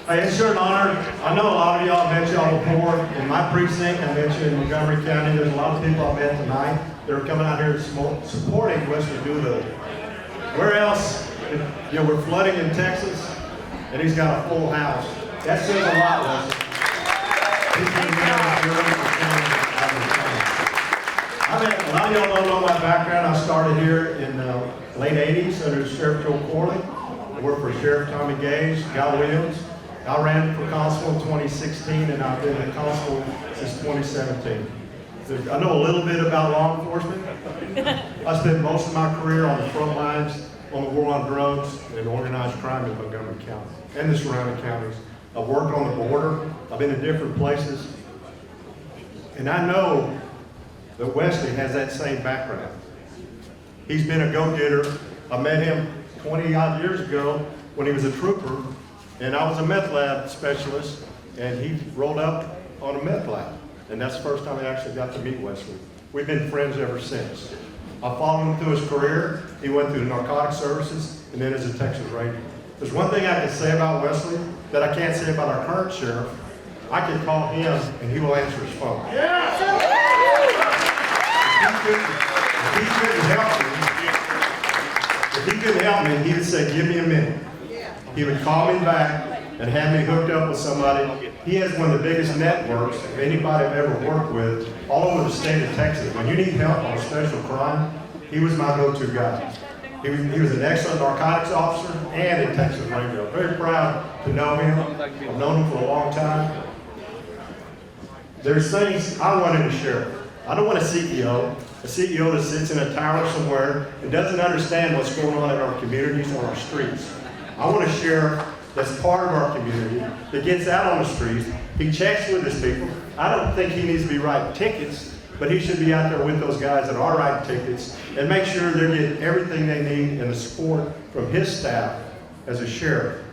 Hey, it's sure an honor. I know a lot of y'all met y'all before. In my precinct, I met you in Montgomery County. There's a lot of people I met tonight that are coming out here supporting Wesley Doolittle. Where else? You know, we're flooding in Texas, and he's got a full house. That says a lot, Wesley. He's been there a lot of y'all don't know my background. I started here in the late 80s under Sheriff Joe Corley. I worked for Sheriff Tommy Gage, Guy Williams. I ran for constable in 2016, and I've been a constable since 2017. I know a little bit about law enforcement. I spent most of my career on the front lines on the war on drugs and organized crime in Montgomery County and the surrounding counties. I've worked on the border. I've been in different places. And I know that Wesley has that same background. He's been a go-getter. I met him 20-odd years ago when he was a trooper, and I was a meth lab specialist, and he rolled up on a meth lab. And that's the first time I actually got to meet Wesley. We've been friends ever since. I followed him through his career. He went through the narcotics services, and then as a Texas Ranger. There's one thing I can say about Wesley that I can't say about our current sheriff. I can call him, and he will answer his phone. If he couldn't help me, he would say, give me a minute. He would call me back and have me hooked up with somebody. He has one of the biggest networks of anybody I've ever worked with all over the state of Texas. When you need help on a special crime, he was my go-to guy. He was an excellent narcotics officer and a Texas Ranger. I'm very proud to know him. I've known him for a long time. There's things I want in a sheriff. I don't want a CEO that sits in a tower somewhere and doesn't understand what's going on in our communities or our streets. I want a sheriff that's part of our community, that gets out on the streets. He checks with his people. I don't think he needs to be writing tickets, but he should be out there with those guys that are writing tickets and make sure they're getting everything they need and the support from his staff as a sheriff.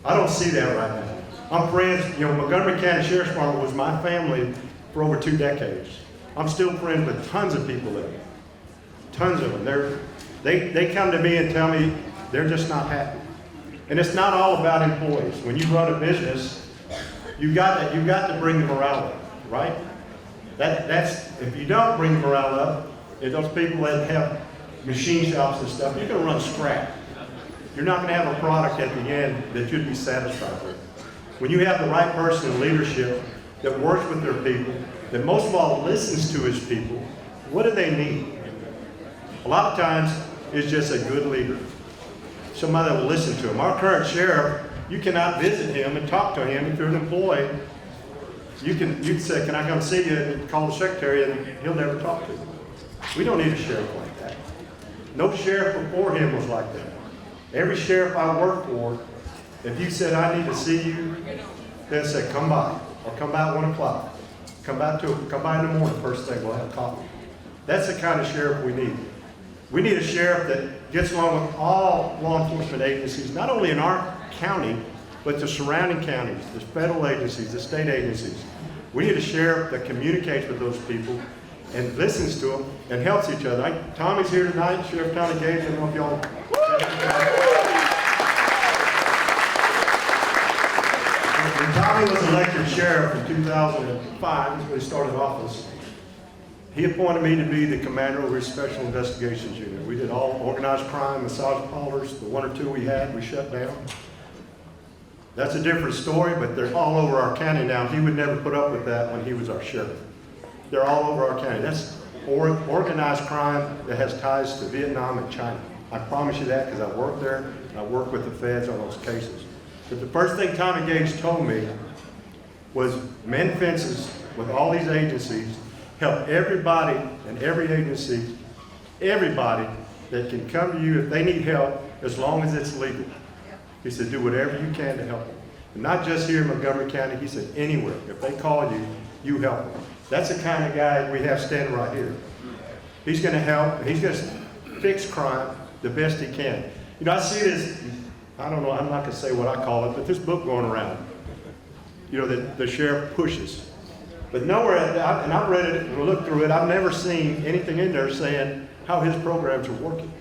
I don't see that right now. I'm friends, you know, Montgomery County Sheriff's Department was my family for over 2 decades. I'm still friends with tons of people there. Tons of them. They come to me and tell me they're just not happy. And it's not all about employees. When you run a business, you've got to bring the morale up, right? That's if you don't bring the morale up, and those people that have machine shops and stuff, you're going to run scrap. You're not going to have a product at the end that you'd be satisfied with. When you have the right person in leadership that works with their people, that most of all listens to his people, what do they need? A lot of times, it's just a good leader. Somebody that will listen to him. Our current sheriff, you cannot visit him and talk to him if you're an employee. You can say, can I come see you, and call the secretary, and he'll never talk to you. We don't need a sheriff like that. No sheriff before him was like that. Every sheriff I worked for, if you said, I need to see you, they'll say, come by, or come by at 1 o'clock. Come by in the morning, first thing, we'll have coffee. That's the kind of sheriff we need. We need a sheriff that gets along with all law enforcement agencies, not only in our county, but the surrounding counties, the federal agencies, the state agencies. We need a sheriff that communicates with those people and listens to them and helps each other. Tommy's here tonight, Sheriff Tommy Gage. I don't know if y'all. When Tommy was elected sheriff in 2005, when he started office, he appointed me to be the commander of his Special Investigations Unit. We did all organized crime, massage parlors. The 1 or 2 we had, we shut down. That's a different story, but they're all over our county now. He would never put up with that when he was our sheriff. They're all over our county. That's organized crime that has ties to Vietnam and China. I promise you that because I worked there and I worked with the feds on those cases. But the first thing Tommy Gage told me was mend fences with all these agencies, help everybody and every agency, everybody that can come to you if they need help as long as it's legal. He said, do whatever you can to help them. And not just here in Montgomery County, he said, anywhere. If they call you, you help them. That's the kind of guy we have standing right here. He's going to help, and he's going to fix crime the best he can. You know, I see this, I don't know, I'm not going to say what I call it, but this book going around, you know, that the sheriff pushes. But nowhere, and I've read it and looked through it, I've never seen anything in there saying how his programs are working.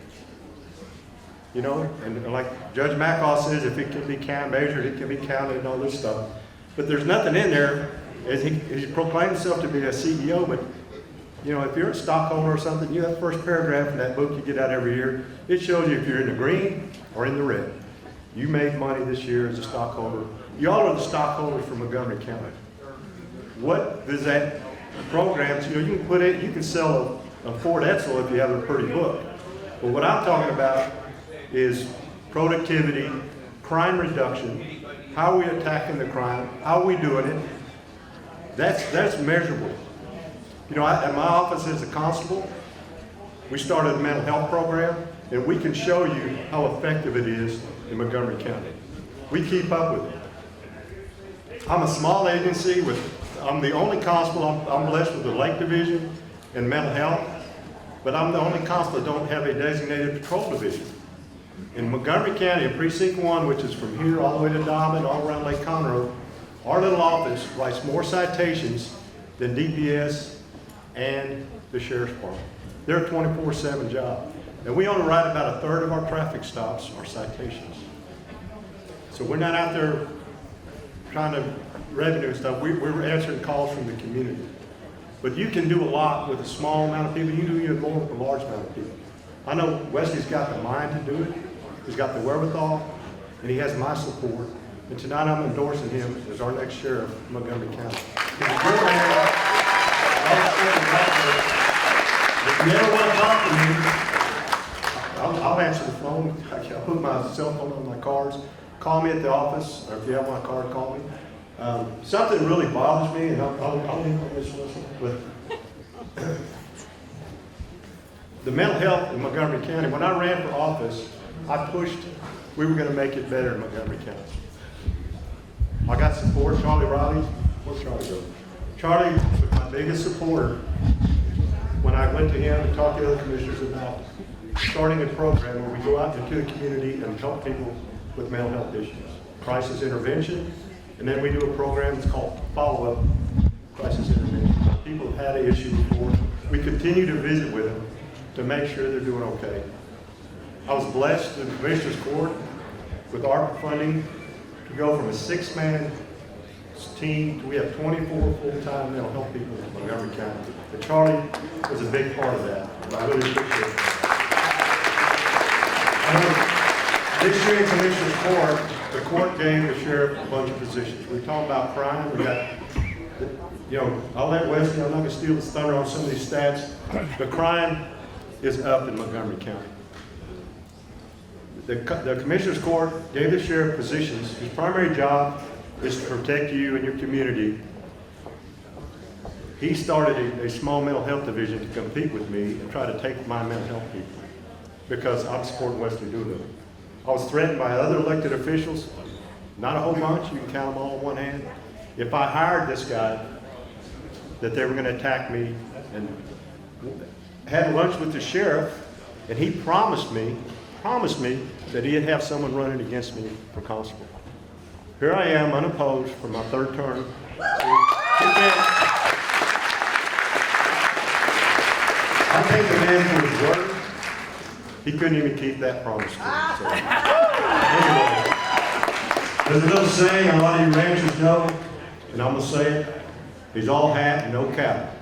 you know, and like Judge Mackaw says, if it can be measured, it can be counted and all this stuff. But there's nothing in there, as he proclaimed himself to be a CEO, but you know, if you're a stockholder or something, you have the first paragraph in that book you get out every year. It shows you if you're in the green or in the red. You made money this year as a stockholder. You all are the stockholders for Montgomery County. What does that program, you know, you can put it, you can sell a Ford Edsel if you have a pretty book. But what I'm talking about is productivity, crime reduction, how are we attacking the crime, how are we doing it. That's measurable. You know, at my office as a constable, we started a mental health program, and we can show you how effective it is in Montgomery County. We keep up with it. I'm a small agency I'm the only constable, I'm blessed with the Lake Division and mental health, but I'm the only constable that don't have a designated patrol division. In Montgomery County, in Precinct 1, which is from here all the way to Dobbin, all around Lake Conroe, our little office writes more citations than DPS and the Sheriff's Department. They're a 24/7 job. And we only write about a third of our traffic stops or citations. So we're not out there trying to revenue and stuff. We're answering calls from the community. But you can do a lot with a small amount of people. You can do even more with a large amount of people. I know Wesley's got the mind to do it. He's got the wherewithal, and he has my support. And tonight I'm endorsing him as our next sheriff of Montgomery County. He's a good man. If you ever want to talk to me, I'll answer the phone. I'll put my cell phone on my cards. Call me at the office, or if you have my card, call me. Something really bothers me, and I'll leave on this listen, but the mental health in Montgomery County, when I ran for office, I pushed, we were going to make it better in Montgomery County. I got support. Charlie Riley, where's Charlie go? Charlie was my biggest supporter when I went to him and talked to other commissioners about starting a program where we go out into the community and help people with mental health issues. Crisis intervention, and then we do a program that's called follow-up crisis intervention. People have had an issue before. We continue to visit with them to make sure they're doing okay. I was blessed in the Commissioner's Court with ARPA funding to go from a 6-man team to we have 24 full-time mental health people in Montgomery County. And Charlie was a big part of that. I really appreciate it. This year in Commissioner's Court, the court gave the sheriff a bunch of positions. We talked about crime. We got, you know, I'll let Wesley, I'm not going to steal his thunder on some of these stats. The crime is up in Montgomery County. The Commissioner's Court gave the sheriff positions. His primary job is to protect you and your community. He started a small mental health division to compete with me and try to take my mental health people because I'm supporting Wesley Doolittle. I was threatened by other elected officials, not a whole bunch, you can count them all on one hand. If I hired this guy, that they were going to attack me, and had lunch with the sheriff, and he promised me that he'd have someone running against me for constable. Here I am, unopposed, for my 3rd term. I take the man for his word. He couldn't even keep that promise to me. So. Anyway, there's a little saying a lot of you ranchers know, and I'm going to say it. He's all hat and no cap.